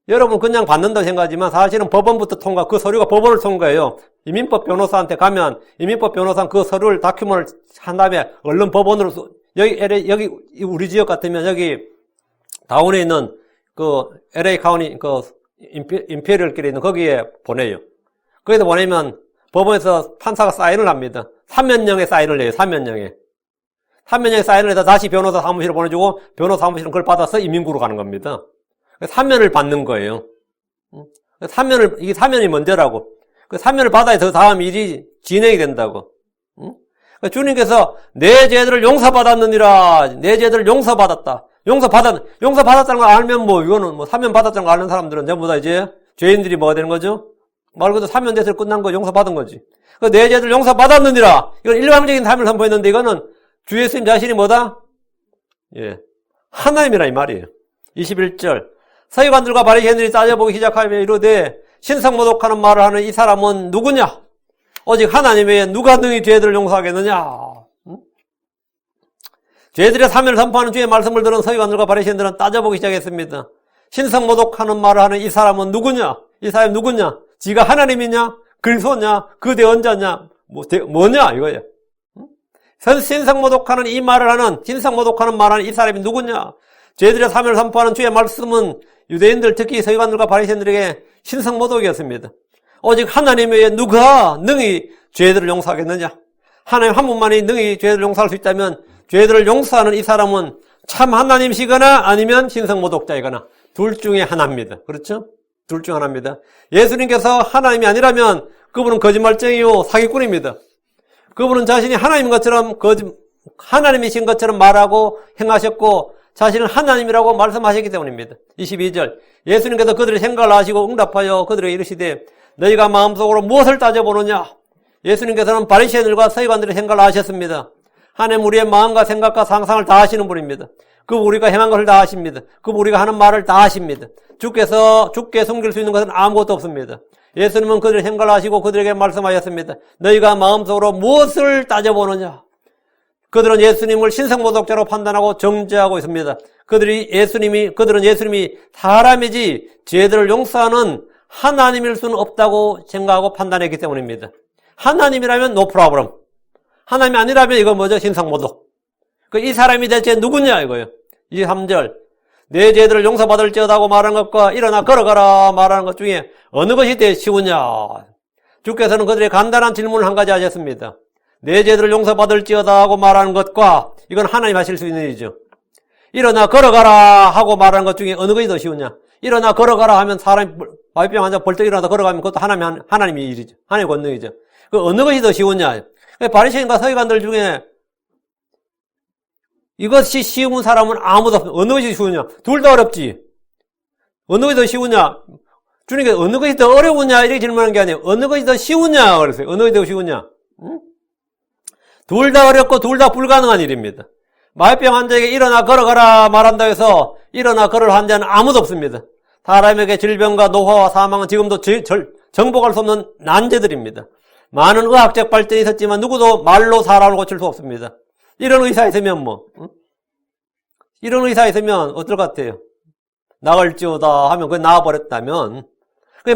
여러분 그냥 받는다고 생각하지만 사실은 법원부터 그 서류가 법원을 통과해요. 이민법 변호사한테 가면 이민법 변호사는 그 서류를 다큐먼을 한 다음에 얼른 법원으로 여기 우리 지역 같으면 여기 다운에 있는 그 LA 카운티 그 임페리얼 길에 있는 거기에 보내요. 거기다 보내면 법원에서 판사가 사인을 합니다. 3면령에 사인을 해요. 3면령에. 3면령에 사인을 해서 다시 변호사 사무실에 보내주고 변호사 사무실은 그걸 받아서 이민구로 가는 겁니다. 3면을 받는 거예요. 이게 3면이 먼저라고. 그 3면을 받아야 더 다음 일이 진행이 된다고. 주님께서 내 죄들을 용서받았느니라. 내 죄들을 용서받았다. 용서받았다는 걸 알면 이거는 3면 받았다는 걸 아는 사람들은 전부 다 이제 죄인들이 뭐가 되는 거죠? 말 그대로 3면 됐을 끝난 거 용서받은 거지. 내 죄들 용서받았느니라. 이건 일방적인 삶을 선포했는데 이거는 주 예수님 자신이 뭐다? 예. 하나님이라 이 말이에요. 21절. 서기관들과 바리새인들이 따져보기 시작하며 이르되 신성모독하는 말을 하는 이 사람은 누구냐? 오직 하나님 외에 누가 능히 죄들을 용서하겠느냐? 죄들의 사면을 선포하는 주의 말씀을 들은 서기관들과 바리새인들은 따져보기 시작했습니다. 신성모독하는 말을 하는 이 사람은 누구냐? 이 사람이 누구냐? 지가 하나님이냐? 그리스도냐? 그 대언자냐? 뭐냐? 이거예요. 신성모독하는 이 말을 하는, 신성모독하는 말을 하는 이 사람이 누구냐? 죄들의 사면을 선포하는 주의 말씀은 유대인들, 특히 서기관들과 바리새인들에게 신성모독이었습니다. 오직 하나님 외에 누가 능히 죄들을 용서하겠느냐? 하나님 한 분만이 능히 죄들을 용서할 수 있다면 죄들을 용서하는 이 사람은 참 하나님이시거나 아니면 신성모독자이거나 둘 중에 하나입니다. 그렇죠? 둘 중 하나입니다. 예수님께서 하나님이 아니라면 그분은 거짓말쟁이요 사기꾼입니다. 그분은 자신이 하나님인 것처럼 하나님이신 것처럼 말하고 행하셨고 자신은 하나님이라고 말씀하셨기 때문입니다. 22절. 예수님께서 그들의 생각을 아시고 응답하여 그들에게 이르시되 너희가 마음속으로 무엇을 따져보느냐? 예수님께서는 바리새인들과 서기관들의 생각을 아셨습니다. 하나님 우리의 마음과 생각과 상상을 다 아시는 분입니다. 그분 우리가 행한 것을 다 아십니다. 그분 우리가 하는 말을 다 아십니다. 주께 숨길 수 있는 것은 아무것도 없습니다. 예수님은 그들의 생각을 아시고 그들에게 말씀하셨습니다. 너희가 마음속으로 무엇을 따져보느냐? 그들은 예수님을 신성모독자로 판단하고 정죄하고 있습니다. 그들은 예수님이 사람이지 죄들을 용서하는 하나님일 수는 없다고 생각하고 판단했기 때문입니다. 하나님이라면 no problem. 하나님이 아니라면 이건 뭐죠? 신성모독. 이 사람이 대체 누구냐 이거예요. 23절. 내 죄들을 용서받을지어다고 말하는 것과 일어나 걸어가라 말하는 것 중에 어느 것이 더 쉬우냐? 주께서는 그들의 간단한 질문을 한 가지 하셨습니다. 내 죄들을 용서받을지어다 하고 말하는 것과 이건 하나님 하실 수 있는 일이죠. 일어나 걸어가라 하고 말하는 것 중에 어느 것이 더 쉬우냐? 일어나 걸어가라 하면 사람이 마비병 환자 벌떡 일어나서 걸어가면 그것도 하나님의 일이죠. 하나님의 권능이죠. 그 어느 것이 더 쉬우냐? 바리새인과 서기관들 중에 이것이 쉬운 사람은 아무도 없어요. 어느 것이 쉬우냐? 둘 다 어렵지. 어느 것이 더 쉬우냐? 주님께서 어느 것이 더 어려우냐? 이렇게 질문하는 게 아니에요. 어느 것이 더 쉬우냐? 그랬어요. 어느 것이 더 쉬우냐? 응? 둘 다 어렵고 둘 다 불가능한 일입니다. 마비병 환자에게 일어나 걸어가라 말한다 해서 일어나 걸을 환자는 아무도 없습니다. 사람에게 질병과 노화와 사망은 지금도 정복할 수 없는 난제들입니다. 많은 의학적 발전이 있었지만 누구도 말로 사람을 고칠 수 없습니다. 이런 의사 있으면 이런 의사 있으면 어떨 것 같아요? 나을지어다 하면 그게 나아버렸다면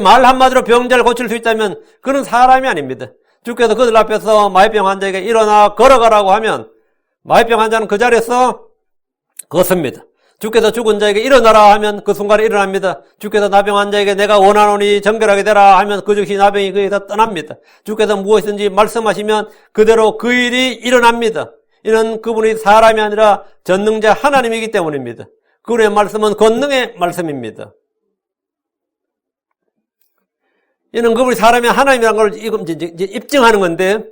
말 한마디로 병자를 고칠 수 있다면 그는 사람이 아닙니다. 주께서 그들 앞에서 마비병 환자에게 일어나 걸어가라고 하면 마비병 환자는 그 자리에서 걷습니다. 주께서 죽은 자에게 일어나라 하면 그 순간에 일어납니다. 주께서 나병 환자에게 내가 원하노니 정결하게 되라 하면 그 즉시 나병이 그에서 떠납니다. 주께서 무엇이든지 말씀하시면 그대로 그 일이 일어납니다. 이는 그분이 사람이 아니라 전능자 하나님이기 때문입니다. 그분의 말씀은 권능의 말씀입니다. 이는 그분이 사람이 하나님이라는 걸 이제 입증하는 건데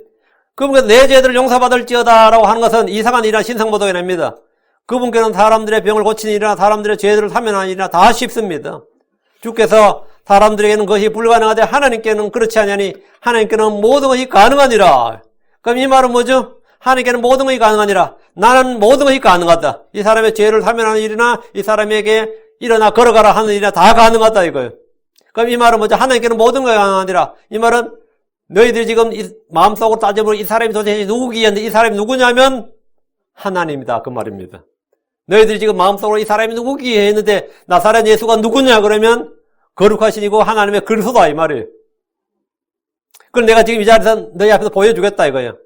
그분께서 내 죄들을 용서받을지어다라고 하는 것은 이상한 일이나 신성모독이 납니다. 그분께는 사람들의 병을 고치는 일이나 사람들의 죄들을 사면하는 일이나 다 쉽습니다. 주께서 사람들에게는 그것이 불가능하되 하나님께는 그렇지 아니하니 하나님께는 모든 것이 가능하니라. 그럼 이 말은 뭐죠? 하나님께는 모든 것이 가능하니라. 나는 모든 것이 가능하다. 이 사람의 죄를 사면하는 일이나 이 사람에게 일어나 걸어가라 하는 일이나 다 가능하다 이거예요. 그럼 이 말은 뭐죠? 하나님께는 모든 것이 가능하니라. 이 말은 너희들이 지금 마음속으로 따져보면 이 사람이 도대체 누구기에 이 사람이 누구냐면 하나님이다 그 말입니다. 너희들이 지금 마음속으로 이 사람이 누구기에 했는데 나사렛 예수가 누구냐 그러면 거룩하신 이고 하나님의 그리스도다 이 말이에요. 그걸 내가 지금 이 자리에서 너희 앞에서 보여주겠다 이거예요.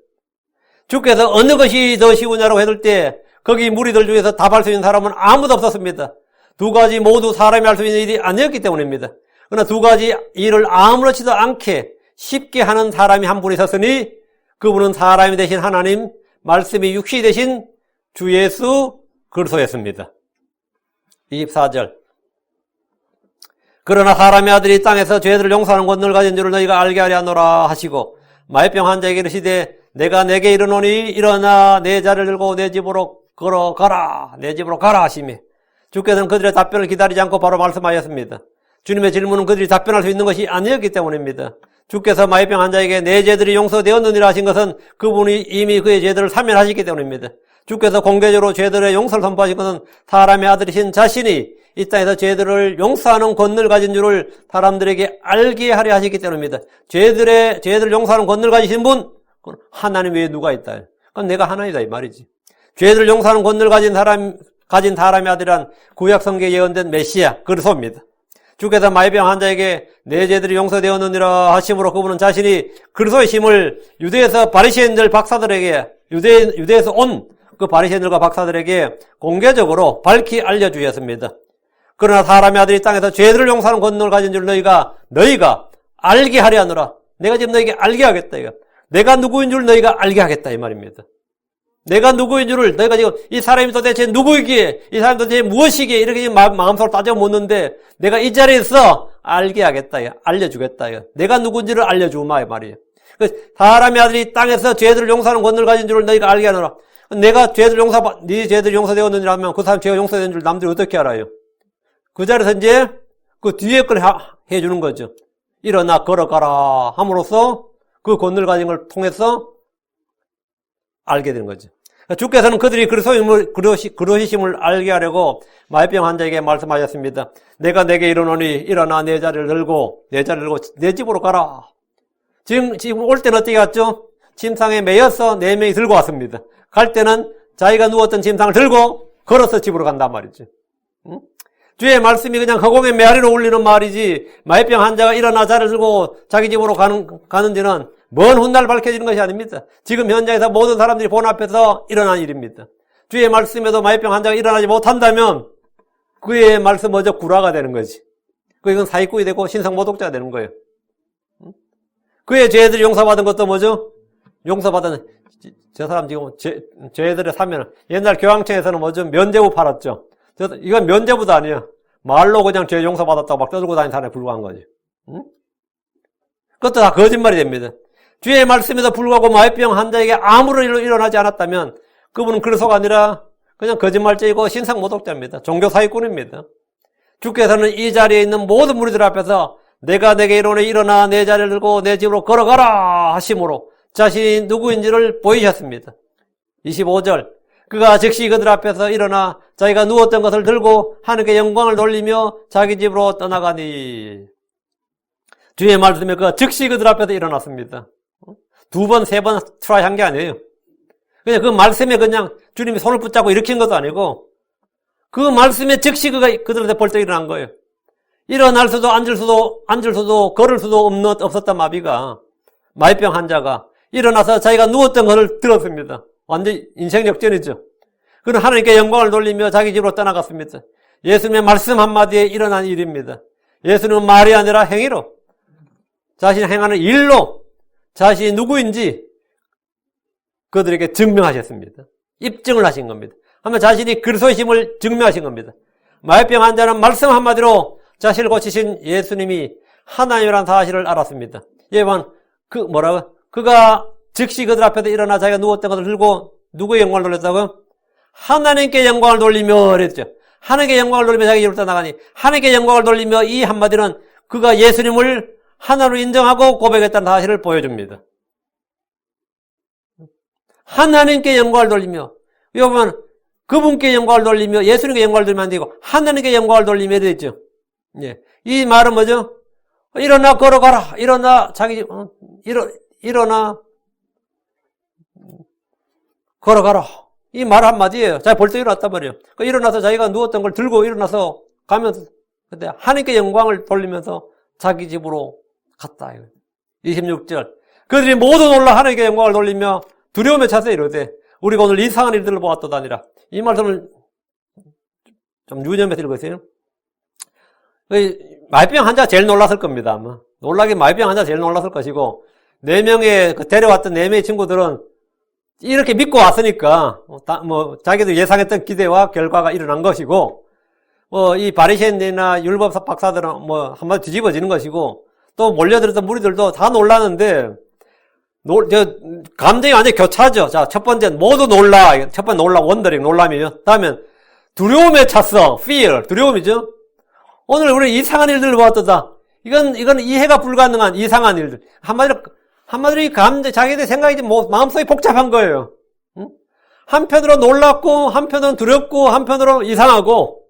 주께서 어느 것이 더 쉬우냐라고 했을 때 거기 무리들 중에서 답할 수 있는 사람은 아무도 없었습니다. 두 가지 모두 사람이 할 수 있는 일이 아니었기 때문입니다. 그러나 두 가지 일을 아무렇지도 않게 쉽게 하는 사람이 한 분 있었으니 그분은 사람이 되신 하나님, 말씀이 육신이 되신 주 예수 그리스도였습니다. 24절. 그러나 사람의 아들이 땅에서 죄들을 용서하는 권능을 가진 줄을 너희가 알게 하려 하노라 하시고 마의병 환자에게 이르시되 내가 내게 이르노니 일어나 내 자리를 들고 내 집으로 걸어가라. 내 집으로 가라 하시며 주께서는 그들의 답변을 기다리지 않고 바로 말씀하셨습니다. 주님의 질문은 그들이 답변할 수 있는 것이 아니었기 때문입니다. 주께서 마의병 환자에게 내 죄들이 용서되었느니라 하신 것은 그분이 이미 그의 죄들을 사면하셨기 때문입니다. 주께서 공개적으로 죄들의 용서를 선포하신 것은 사람의 아들이신 자신이 이 땅에서 죄들을 용서하는 권능을 가진 줄을 사람들에게 알게 하려 하셨기 때문입니다. 죄들을 용서하는 권능을 가지신 분, 하나님 외에 누가 있다. 그럼 내가 하나이다 이 말이지. 죄들을 용서하는 권능을 가진 사람의 아들이란 구약 성경에 예언된 메시아 그리스도입니다. 주께서 마의병 환자에게 내 죄들이 용서되었느니라 하심으로 그분은 자신이 그리스도의 힘을 유대에서 바리새인들 박사들에게 유대에서 온 그 바리새인들과 박사들에게 공개적으로 밝히 알려주셨습니다. 그러나 사람의 아들이 땅에서 죄들을 용서하는 권능을 가진 줄 너희가 알게 하려 하노라. 내가 지금 너희에게 알게 하겠다. 이거. 내가 누구인 줄 너희가 알게 하겠다 이 말입니다. 내가 누구인 줄을 너희가 지금 이 사람이 도대체 누구이기에 이 사람이 도대체 무엇이기에 이렇게 마음속으로 따져 묻는데 내가 이 자리에서 알게 하겠다. 알려주겠다. 내가 누군지를 알려주마 이 말이에요. 사람의 아들이 땅에서 죄들을 용서하는 권능을 가진 줄을 너희가 알게 하노라. 내가 네 죄들이 용서되었느니라 하면 그 사람 죄가 용서된 줄 남들이 어떻게 알아요? 그 자리에서 이제 그 뒤에 걸 해주는 거죠. 일어나 걸어가라 함으로써 그 권능을 가진 걸 통해서 알게 되는 거죠. 주께서는 그들이 그러시심을 알게 하려고 마의병 환자에게 말씀하셨습니다. 내가 내게 이르노니 일어나 내 자리를 들고 내 집으로 가라. 지금 올 때는 어떻게 갔죠? 침상에 매여서 4명이 들고 왔습니다. 갈 때는 자기가 누웠던 침상을 들고 걸어서 집으로 간단 말이죠. 응? 주의 말씀이 그냥 허공에 메아리로 울리는 말이지 마의병 환자가 일어나 자리를 들고 자기 집으로 가는 데는 먼 훗날 밝혀지는 것이 아닙니다. 지금 현장에서 모든 사람들이 본 앞에서 일어난 일입니다. 주의 말씀에도 마의병 환자가 일어나지 못한다면 그의 말씀마저 구라가 되는 거지. 이건 사기꾼이 되고 신성모독자가 되는 거예요. 그의 죄들이 용서받은 것도 뭐죠? 용서받은 저 사람 지금 죄들의 사면 옛날 교황청에서는 뭐죠? 면죄부 팔았죠. 이건 면죄부도 아니야. 말로 그냥 죄 용서받았다고 막 떠들고 다니는 사람에 불과한 거지. 응? 그것도 다 거짓말이 됩니다. 주의 말씀에도 불구하고 마의병 환자에게 아무런 일로 일어나지 않았다면 그분은 그리스도가 아니라 그냥 거짓말쟁이고 신상모독자입니다. 종교사기꾼입니다. 주께서는 이 자리에 있는 모든 무리들 앞에서 내가 내게 이르노니 일어나 내 자리를 들고 내 집으로 걸어가라 하심으로 자신이 누구인지를 보이셨습니다. 25절. 그가 즉시 그들 앞에서 일어나 자기가 누웠던 것을 들고 하늘께 영광을 돌리며 자기 집으로 떠나가니. 주의 말씀에 그가 즉시 그들 앞에서 일어났습니다. 2번, 3번 트라이 한 게 아니에요. 그냥 그 말씀에 그냥 주님이 손을 붙잡고 일으킨 것도 아니고 그 말씀에 즉시 그가 그들한테 벌떡 일어난 거예요. 일어날 수도 앉을 수도 걸을 수도 없었던 마의병 환자가 일어나서 자기가 누웠던 것을 들었습니다. 완전 인생 역전이죠. 그는 하나님께 영광을 돌리며 자기 집으로 떠나갔습니다. 예수님의 말씀 한마디에 일어난 일입니다. 예수님은 말이 아니라 행위로 자신이 행하는 일로 자신이 누구인지 그들에게 증명하셨습니다. 입증을 하신 겁니다. 하면 자신이 그리스도의 힘을 증명하신 겁니다. 마의병 환자는 말씀 한마디로 자신을 고치신 예수님이 하나님이라는 사실을 알았습니다. 예만 그가 즉시 그들 앞에서 일어나 자기가 누웠던 것을 들고 누구의 영광을 돌렸다고? 하나님께 영광을 돌리며 그랬죠. 하나님께 영광을 돌리며 자기 집으로 떠나가니 하나님께 영광을 돌리며 이 한마디는 그가 예수님을 하나로 인정하고 고백했다는 사실을 보여줍니다. 하나님께 영광을 돌리며 여러분 그분께 영광을 돌리며 예수님께 영광을 돌리면 안 되고 하나님께 영광을 돌리며 이랬죠. 예. 이 말은 뭐죠? 일어나 걸어가라. 일어나 자기 집 일어나 걸어가라. 이 말 한마디예요. 자기 벌떡 일어났단 말이에요. 일어나서 자기가 누웠던 걸 들고 일어나서 가면서 그때 하나님께 영광을 돌리면서 자기 집으로 갔다. 26절. 그들이 모두 놀라 하나님께 영광을 돌리며 두려움에 차서 이르되 우리가 오늘 이상한 일들을 보았도다니라. 이 말씀을 좀 유념해서 읽으세요. 마이병 환자가 제일 놀랐을 겁니다, 아마. 놀라게 마이병 환자가 제일 놀랐을 것이고, 4명의, 데려왔던 4명의 친구들은 이렇게 믿고 왔으니까, 자기도 예상했던 기대와 결과가 일어난 것이고, 이 바리새인이나 율법 박사들은 한마디 뒤집어지는 것이고, 또 몰려들었던 무리들도 다 놀라는데, 감정이 완전히 교차죠. 자, 첫 번째, 모두 놀라. 첫 번째 원더링, 놀람이죠. 다음엔, 두려움에 찼어. fear, 두려움이죠. 오늘 우리 이상한 일들을 보았다. 이건 이해가 불가능한 이상한 일들. 한마디로 이 자기들 생각이 마음속이 복잡한 거예요. 응? 한편으로 놀랍고, 한편으로는 두렵고, 한편으로 이상하고.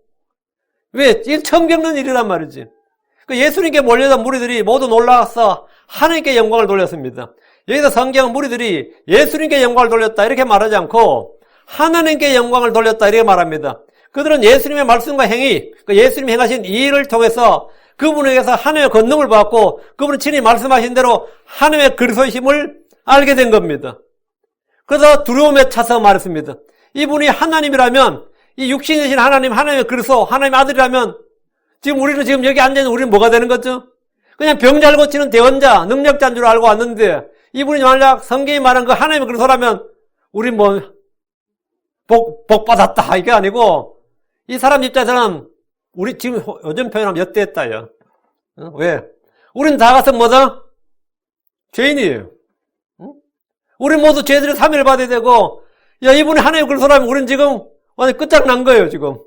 왜? 이게 처음 겪는 일이란 말이지. 예수님께 몰려던 무리들이 모두 놀라서 하나님께 영광을 돌렸습니다. 여기서 성경 무리들이 예수님께 영광을 돌렸다 이렇게 말하지 않고 하나님께 영광을 돌렸다 이렇게 말합니다. 그들은 예수님의 말씀과 행위, 예수님이 행하신 이 일을 통해서 그분에게서 하나님의 권능을 받고 그분이 친히 말씀하신 대로 하나님의 그리스도이심을 알게 된 겁니다. 그래서 두려움에 차서 말했습니다. 이분이 하나님이라면, 이 육신이 되신 하나님, 하나님의 그리스도, 하나님의 아들이라면 우리는 지금 여기 앉아있는 우리는 뭐가 되는 거죠? 그냥 병자를 고치는 대원자, 능력자인 줄 알고 왔는데 이분이 만약 성경이 말한 그 하나님의 그리스도라면 우린 복 받았다 이게 아니고 이 사람 입장에서는 우리 지금 요즘 표현하면 엿됐다요. 왜? 우린 다 가서 뭐다? 죄인이에요. 우리 모두 죄들의 사면을 받아야 되고 이분이 하나님의 그리스도라면 우린 지금 완전 끝장난 거예요 지금.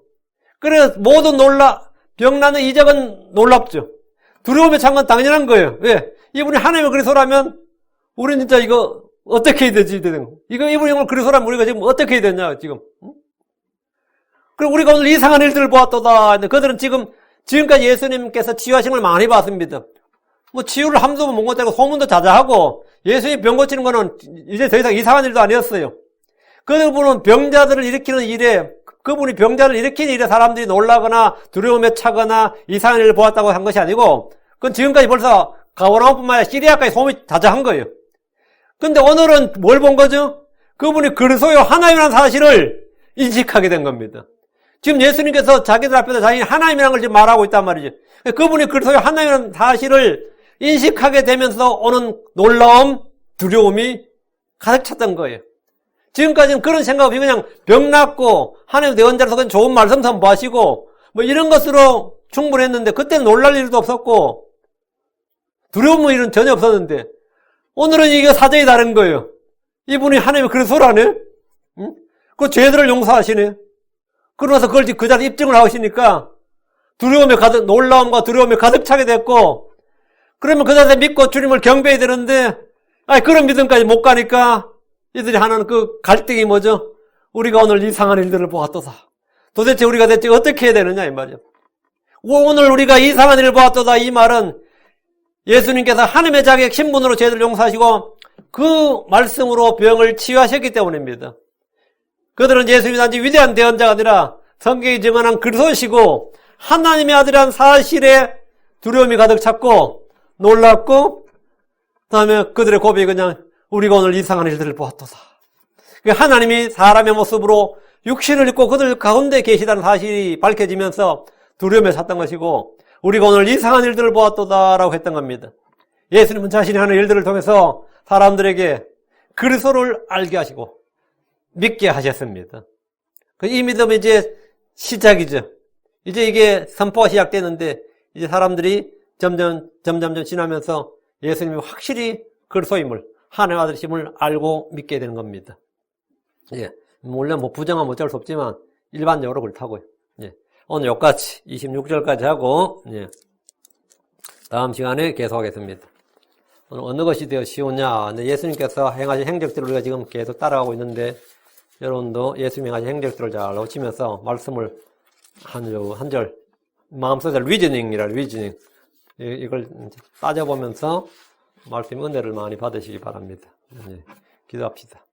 그래서 모두 병나는 이적은 놀랍죠. 두려움에 찬 건 당연한 거예요. 왜? 이분이 하나님의 그리스도라면 우리는 진짜 이거 어떻게 해야 되지? 이분이 오늘 그리스도라면 우리가 지금 어떻게 해야 되냐 지금. 그리고 우리가 오늘 이상한 일들을 보았도다. 그들은 지금까지 예수님께서 치유하신 걸 많이 봤습니다. 치유를 함도 못 못하고 소문도 자자하고 예수님 병 고치는 거는 이제 더 이상 이상한 일도 아니었어요. 그분은 병자들을 일으키는 일에 그분이 병자를 일으키는 일에 사람들이 놀라거나 두려움에 차거나 이상한 일을 보았다고 한 것이 아니고 그건 지금까지 벌써 가버나움뿐만 아니라 시리아까지 소문이 자자한 거예요. 근데 오늘은 뭘 본 거죠? 그분이 그리스도요 하나님이라는 사실을 인식하게 된 겁니다. 지금 예수님께서 자기들 앞에서 자신이 하나님이라는 걸 지금 말하고 있단 말이죠. 그분이 그리스도요 하나님이라는 사실을 인식하게 되면서 오는 놀라움, 두려움이 가득 찼던 거예요. 지금까지는 그런 생각 없이 그냥 병 낫고 하나님 대원자로서 그냥 좋은 말씀 선포하시고 이런 것으로 충분했는데 그때는 놀랄 일도 없었고 두려움 일은 전혀 없었는데 오늘은 이게 사정이 다른 거예요. 이분이 하나님의 그리스도라네. 응? 그 죄들을 용서하시네. 그러면서 그걸 그 자리에 입증을 하시니까 놀라움과 두려움에 가득 차게 됐고 그러면 그 자리에 믿고 주님을 경배해야 되는데 그런 믿음까지 못 가니까 이들이 하는 그 갈등이 뭐죠? 우리가 오늘 이상한 일들을 보았도다. 도대체 우리가 대체 어떻게 해야 되느냐 이 말이죠. 오늘 우리가 이상한 일을 보았도다 이 말은 예수님께서 하나님의 자격 신분으로 죄들을 용서하시고 그 말씀으로 병을 치유하셨기 때문입니다. 그들은 예수님이 단지 위대한 대언자가 아니라 성경이 증언한 그리스도시고 하나님의 아들이라는 사실에 두려움이 가득 찼고 놀랐고 그다음에 그들의 고백이 그냥 우리가 오늘 이상한 일들을 보았도다. 하나님이 사람의 모습으로 육신을 입고 그들 가운데 계시다는 사실이 밝혀지면서 두려움에 찼던 것이고 우리가 오늘 이상한 일들을 보았도다라고 했던 겁니다. 예수님은 자신이 하는 일들을 통해서 사람들에게 그리스도를 알게 하시고 믿게 하셨습니다. 이 믿음이 이제 시작이죠. 이제 이게 선포가 시작되는데 이제 사람들이 점점 지나면서 예수님이 확실히 그리스도임을 하나님의 아들이심을 알고 믿게 되는 겁니다. 예, 물론 부정하면 어쩔 수 없지만 일반적으로 그렇다고요. 예, 오늘 여기까지 26절까지 하고 다음 시간에 계속하겠습니다. 오늘 어느 것이 되어 쉬우냐? 예수님께서 행하신 행적들을 우리가 지금 계속 따라가고 있는데 여러분도 예수님이 행하신 행적들을 잘 놓치면서 말씀을 한 절 마음속에 리즈닝 이걸 따져보면서 말씀 은혜를 많이 받으시기 바랍니다. 네, 기도합시다.